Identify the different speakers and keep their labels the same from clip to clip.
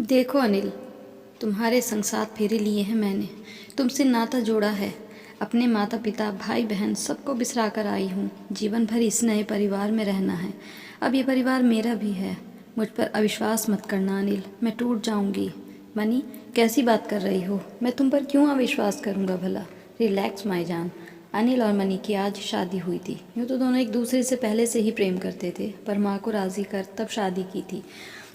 Speaker 1: देखो अनिल, तुम्हारे संग साथ फेरे लिए हैं मैंने। तुमसे नाता जोड़ा है। अपने माता पिता भाई बहन सबको बिसरा कर आई हूँ। जीवन भर इस नए परिवार में रहना है। अब ये परिवार मेरा भी है। मुझ पर अविश्वास मत करना अनिल, मैं टूट जाऊँगी। मनी, कैसी बात कर रही हो? मैं तुम पर क्यों अविश्वास करूँगा भला? रिलैक्स माई जान। अनिल और मनी की आज शादी हुई थी। यूँ तो दोनों एक दूसरे से पहले से ही प्रेम करते थे, पर माँ को राज़ी कर तब शादी की थी।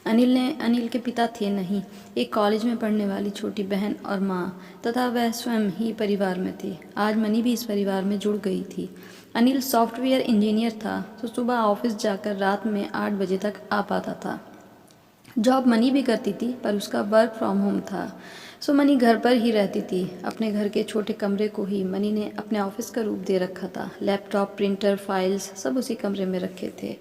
Speaker 1: अनिल के पिता थे नहीं, एक कॉलेज में पढ़ने वाली छोटी बहन और माँ, तथा वह स्वयं ही परिवार में थी। आज मनी भी इस परिवार में जुड़ गई थी। अनिल सॉफ्टवेयर इंजीनियर था, तो सुबह ऑफिस जाकर रात में 8 बजे तक आ पाता था। जॉब मनी भी करती थी, पर उसका वर्क फ्रॉम होम था, सो मनी घर पर ही रहती थी। अपने घर के छोटे कमरे को ही मनी ने अपने ऑफिस का रूप दे रखा था। लैपटॉप, प्रिंटर, फाइल्स सब उसी कमरे में रखे थे।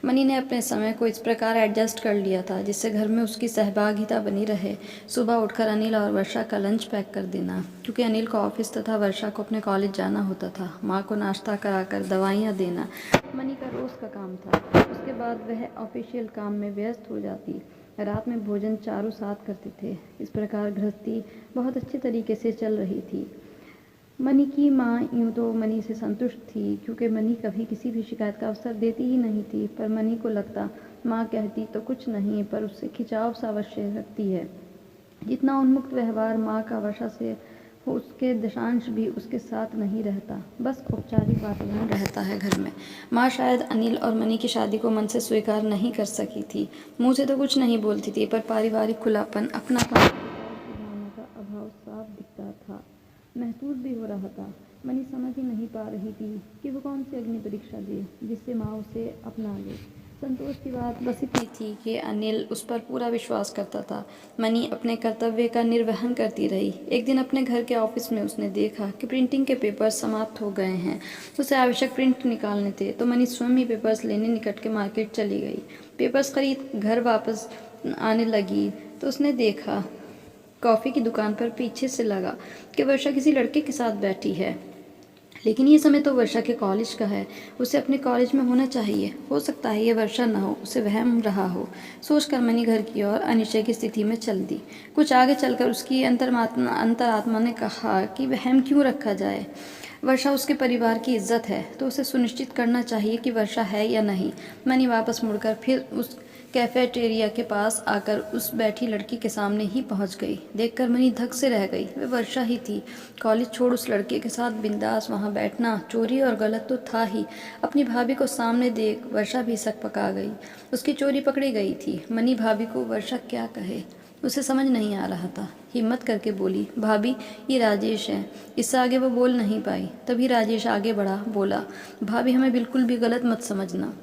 Speaker 1: मनी ने अपने समय को इस प्रकार एडजस्ट कर लिया था जिससे घर में उसकी सहभागिता बनी रहे। सुबह उठकर अनिल और वर्षा का लंच पैक कर देना, क्योंकि अनिल को ऑफिस तथा वर्षा को अपने कॉलेज जाना होता था। माँ को नाश्ता कराकर दवाइयाँ देना मनी का रोज़ का काम था। उसके बाद वह ऑफिशियल काम में व्यस्त हो जाती। रात में भोजन चारों साथ करते थे। इस प्रकार गृहस्थी बहुत अच्छे तरीके से चल रही थी। मनी की माँ यूँ तो मनी से संतुष्ट थी, क्योंकि मनी कभी किसी भी शिकायत का अवसर देती ही नहीं थी। पर मनी को लगता, माँ कहती तो कुछ नहीं, पर उससे खिंचाव सा अवश्य रखती है। जितना उन्मुक्त व्यवहार माँ का वर्षा से हो, उसके दशांश भी उसके साथ नहीं रहता। बस औपचारिक वातावरण रहता है घर में। माँ शायद अनिल और मनी की शादी को मन से स्वीकार नहीं कर सकी थी। मुँह से तो कुछ नहीं बोलती थी, पर पारिवारिक खुलापन, अपनापन की भावना का अभाव साफ दिखता था, महसूस भी हो रहा था। मनी समझ ही नहीं पा रही थी कि वो कौन सी अग्नि परीक्षा दे जिससे माँ उसे अपना ले। संतोष की बात बस इतनी थी कि अनिल उस पर पूरा विश्वास करता था। मनी अपने कर्तव्य का निर्वहन करती रही। एक दिन अपने घर के ऑफिस में उसने देखा कि प्रिंटिंग के पेपर्स समाप्त हो गए हैं। उसे आवश्यक प्रिंट निकालने थे, तो मनी स्वयं ही पेपर्स लेने निकट के मार्केट चली गई। पेपर्स खरीद घर वापस आने लगी तो उसने देखा कॉफ़ी की दुकान पर पीछे से लगा कि वर्षा किसी लड़के के साथ बैठी है। लेकिन ये समय तो वर्षा के कॉलेज का है, उसे अपने कॉलेज में होना चाहिए। हो सकता है ये वर्षा न हो, उसे वहम रहा हो। सोचकर मनी घर की ओर अनिश्चय की स्थिति में चल दी। कुछ आगे चलकर उसकी अंतरात्मा ने कहा कि वहम क्यों रखा जाए। वर्षा उसके परिवार की इज्जत है, तो उसे सुनिश्चित करना चाहिए कि वर्षा है या नहीं। मनी वापस मुड़कर फिर उस कैफेटेरिया के पास आकर उस बैठी लड़की के सामने ही पहुंच गई। देखकर मनी धक से रह गई। वह वर्षा ही थी। कॉलेज छोड़ उस लड़के के साथ बिंदास वहां बैठना चोरी और गलत तो था ही। अपनी भाभी को सामने देख वर्षा भी सक पका गई। उसकी चोरी पकड़ी गई थी। मनी भाभी को वर्षा क्या कहे, उसे समझ नहीं आ रहा था। हिम्मत करके बोली, भाभी ये राजेश है। इससे आगे वो बोल नहीं पाई। तभी राजेश आगे बढ़ा, बोला, भाभी हमें बिल्कुल भी गलत मत समझना।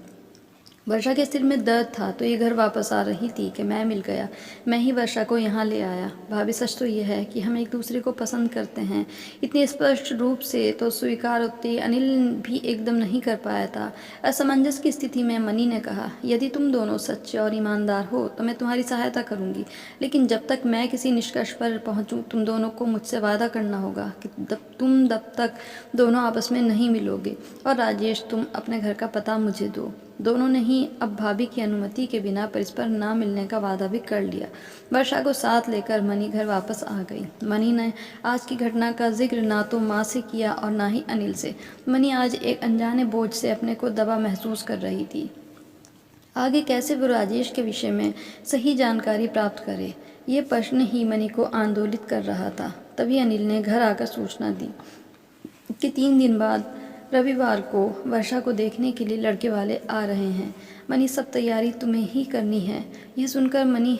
Speaker 1: वर्षा के सिर में दर्द था, तो ये घर वापस आ रही थी कि मैं मिल गया। मैं ही वर्षा को यहाँ ले आया। भाभी सच तो ये है कि हम एक दूसरे को पसंद करते हैं। इतने स्पष्ट रूप से तो स्वीकारोक्ति अनिल भी एकदम नहीं कर पाया था। असमंजस की स्थिति में मनी ने कहा, यदि तुम दोनों सच्चे और ईमानदार हो तो मैं तुम्हारी सहायता करूँगी, लेकिन जब तक मैं किसी निष्कर्ष पर पहुँचूँ तुम दोनों को मुझसे वादा करना होगा कि जब तक दोनों आपस में नहीं मिलोगे। और राजेश, तुम अपने घर का पता मुझे दो। दोनों ने ही अब भाभी की अनुमति के बिना परस्पर ना मिलने का वादा भी कर लिया। वर्षा को साथ लेकर मनी घर वापस आ गई। मनी ने आज की घटना का जिक्र ना तो माँ से किया और ना ही अनिल से। मनी आज एक अनजाने बोझ से अपने को दबा महसूस कर रही थी। आगे कैसे वो राजेश के विषय में सही जानकारी प्राप्त करे, ये प्रश्न ही मनी को आंदोलित कर रहा था। तभी अनिल ने घर आकर सूचना दी कि 3 दिन बाद रविवार को वर्षा को देखने के लिए लड़के वाले आ रहे हैं। मनी, सब तैयारी तुम्हें ही करनी है। यह सुनकर मनी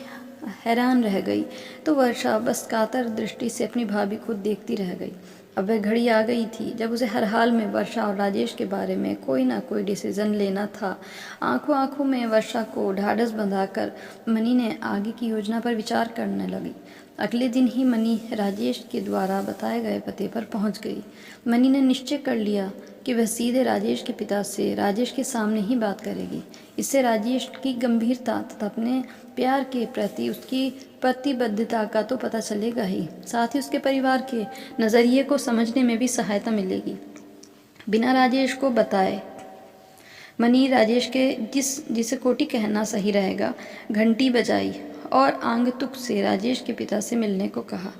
Speaker 1: हैरान रह गई, तो वर्षा बस कातर दृष्टि से अपनी भाभी को देखती रह गई। अब वह घड़ी आ गई थी जब उसे हर हाल में वर्षा और राजेश के बारे में कोई ना कोई डिसीजन लेना था। आंखों आंखों में वर्षा को ढाढ़स बंधाकर मनी ने आगे की योजना पर विचार करने लगी। अगले दिन ही मनी राजेश के द्वारा बताए गए पते पर पहुंच गई। मनी ने निश्चय कर लिया कि वह सीधे राजेश के पिता से राजेश के सामने ही बात करेगी। इससे राजेश की गंभीरता तथा अपने प्यार के प्रति उसकी प्रतिबद्धता का तो पता चलेगा ही, साथ ही उसके परिवार के नज़रिए को समझने में भी सहायता मिलेगी। बिना राजेश को बताए मनी राजेश के जिसे कोटी कहना सही रहेगा, घंटी बजाई और आगंतुक से राजेश के पिता से मिलने को कहा।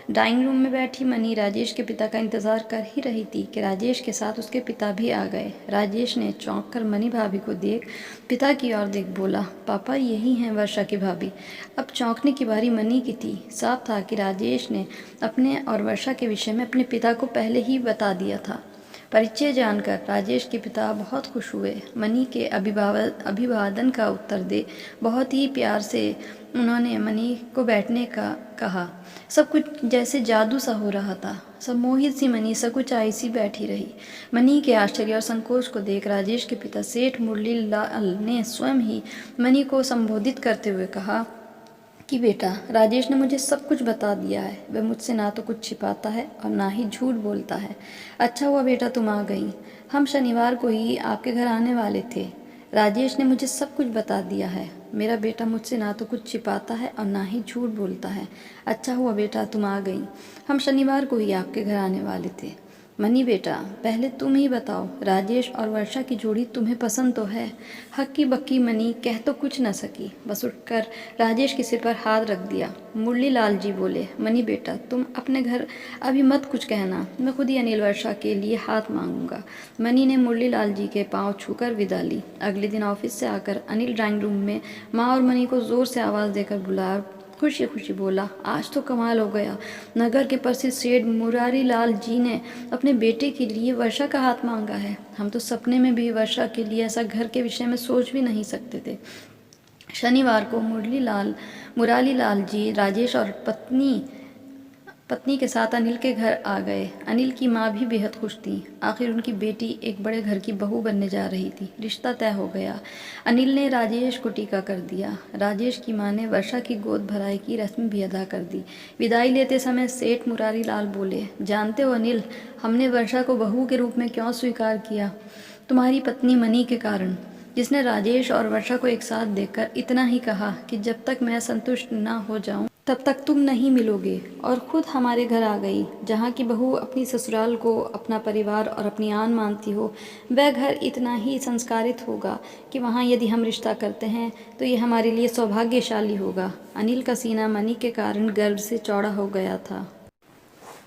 Speaker 1: ड्राइंग रूम में बैठी मनी राजेश के पिता का इंतज़ार कर ही रही थी कि राजेश के साथ उसके पिता भी आ गए। राजेश ने चौंक कर मनी भाभी को देख पिता की ओर देख बोला, पापा यही हैं वर्षा की भाभी। अब चौंकने की बारी मनी की थी। साफ था कि राजेश ने अपने और वर्षा के विषय में अपने पिता को पहले ही बता दिया था। परिचय जानकर राजेश के पिता बहुत खुश हुए। मनी के अभिवादन का उत्तर दे बहुत ही प्यार से उन्होंने मनी को बैठने का कहा। सब कुछ जैसे जादू सा हो रहा था। सब मोहित सी मनी सकुचाई सी बैठी रही। मनी के आश्चर्य और संकोच को देख राजेश के पिता सेठ मुरली लाल ने स्वयं ही मनी को संबोधित करते हुए कहा कि बेटा, राजेश ने मुझे सब कुछ बता दिया है। वह मुझसे ना तो कुछ छिपाता है और ना ही झूठ बोलता है। अच्छा हुआ बेटा तुम आ गई। हम शनिवार को ही आपके घर आने वाले थे। राजेश ने मुझे सब कुछ बता दिया है। मेरा बेटा मुझसे ना तो कुछ छिपाता है और ना ही झूठ बोलता है। अच्छा हुआ बेटा तुम आ गई। हम शनिवार को ही आपके घर आने वाले थे। मनी बेटा, पहले तुम ही बताओ, राजेश और वर्षा की जोड़ी तुम्हें पसंद तो है? हक्की बक्की मनी कह तो कुछ न सकी, बस उठकर राजेश के सिर पर हाथ रख दिया। मुरली लाल जी बोले, मनी बेटा तुम अपने घर अभी मत कुछ कहना, मैं खुद ही अनिल वर्षा के लिए हाथ मांगूंगा। मनी ने मुरली लाल जी के पांव छूकर विदा ली। अगले दिन ऑफिस से आकर अनिल ड्राइंग रूम में माँ और मनी को जोर से आवाज़ देकर बुलाया। खुशी खुशी बोला, आज तो कमाल हो गया। नगर के प्रसिद्ध सेठ मुरारी लाल जी ने अपने बेटे के लिए वर्षा का हाथ मांगा है। हम तो सपने में भी वर्षा के लिए ऐसा घर के विषय में सोच भी नहीं सकते थे। शनिवार को मुरारी लाल जी राजेश और पत्नी के साथ अनिल के घर आ गए। अनिल की माँ भी बेहद खुश थी। आखिर उनकी बेटी एक बड़े घर की बहू बनने जा रही थी। रिश्ता तय हो गया। अनिल ने राजेश को टीका कर दिया। राजेश की माँ ने वर्षा की गोद भराई की रस्म भी अदा कर दी। विदाई लेते समय सेठ मुरारी लाल बोले, जानते हो अनिल, हमने वर्षा को बहू के रूप में क्यों स्वीकार किया? तुम्हारी पत्नी मनी के कारण, जिसने राजेश और वर्षा को एक साथ देखकर इतना ही कहा कि जब तक मैं संतुष्ट ना हो जाऊं तब तक तुम नहीं मिलोगे, और खुद हमारे घर आ गई। जहाँ की बहू अपनी ससुराल को अपना परिवार और अपनी आन मानती हो, वह घर इतना ही संस्कारित होगा कि वहाँ यदि हम रिश्ता करते हैं तो ये हमारे लिए सौभाग्यशाली होगा। अनिल का सीना मनी के कारण गर्व से चौड़ा हो गया था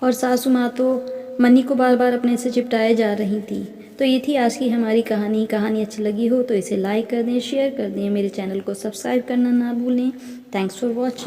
Speaker 1: और सासू माँ तो मनी को बार बार अपने से चिपटाए जा रही थी। तो ये थी आज की हमारी कहानी। कहानी अच्छी लगी हो तो इसे लाइक कर दें, शेयर कर दें, मेरे चैनल को सब्सक्राइब करना ना भूलें। Thanks for watching.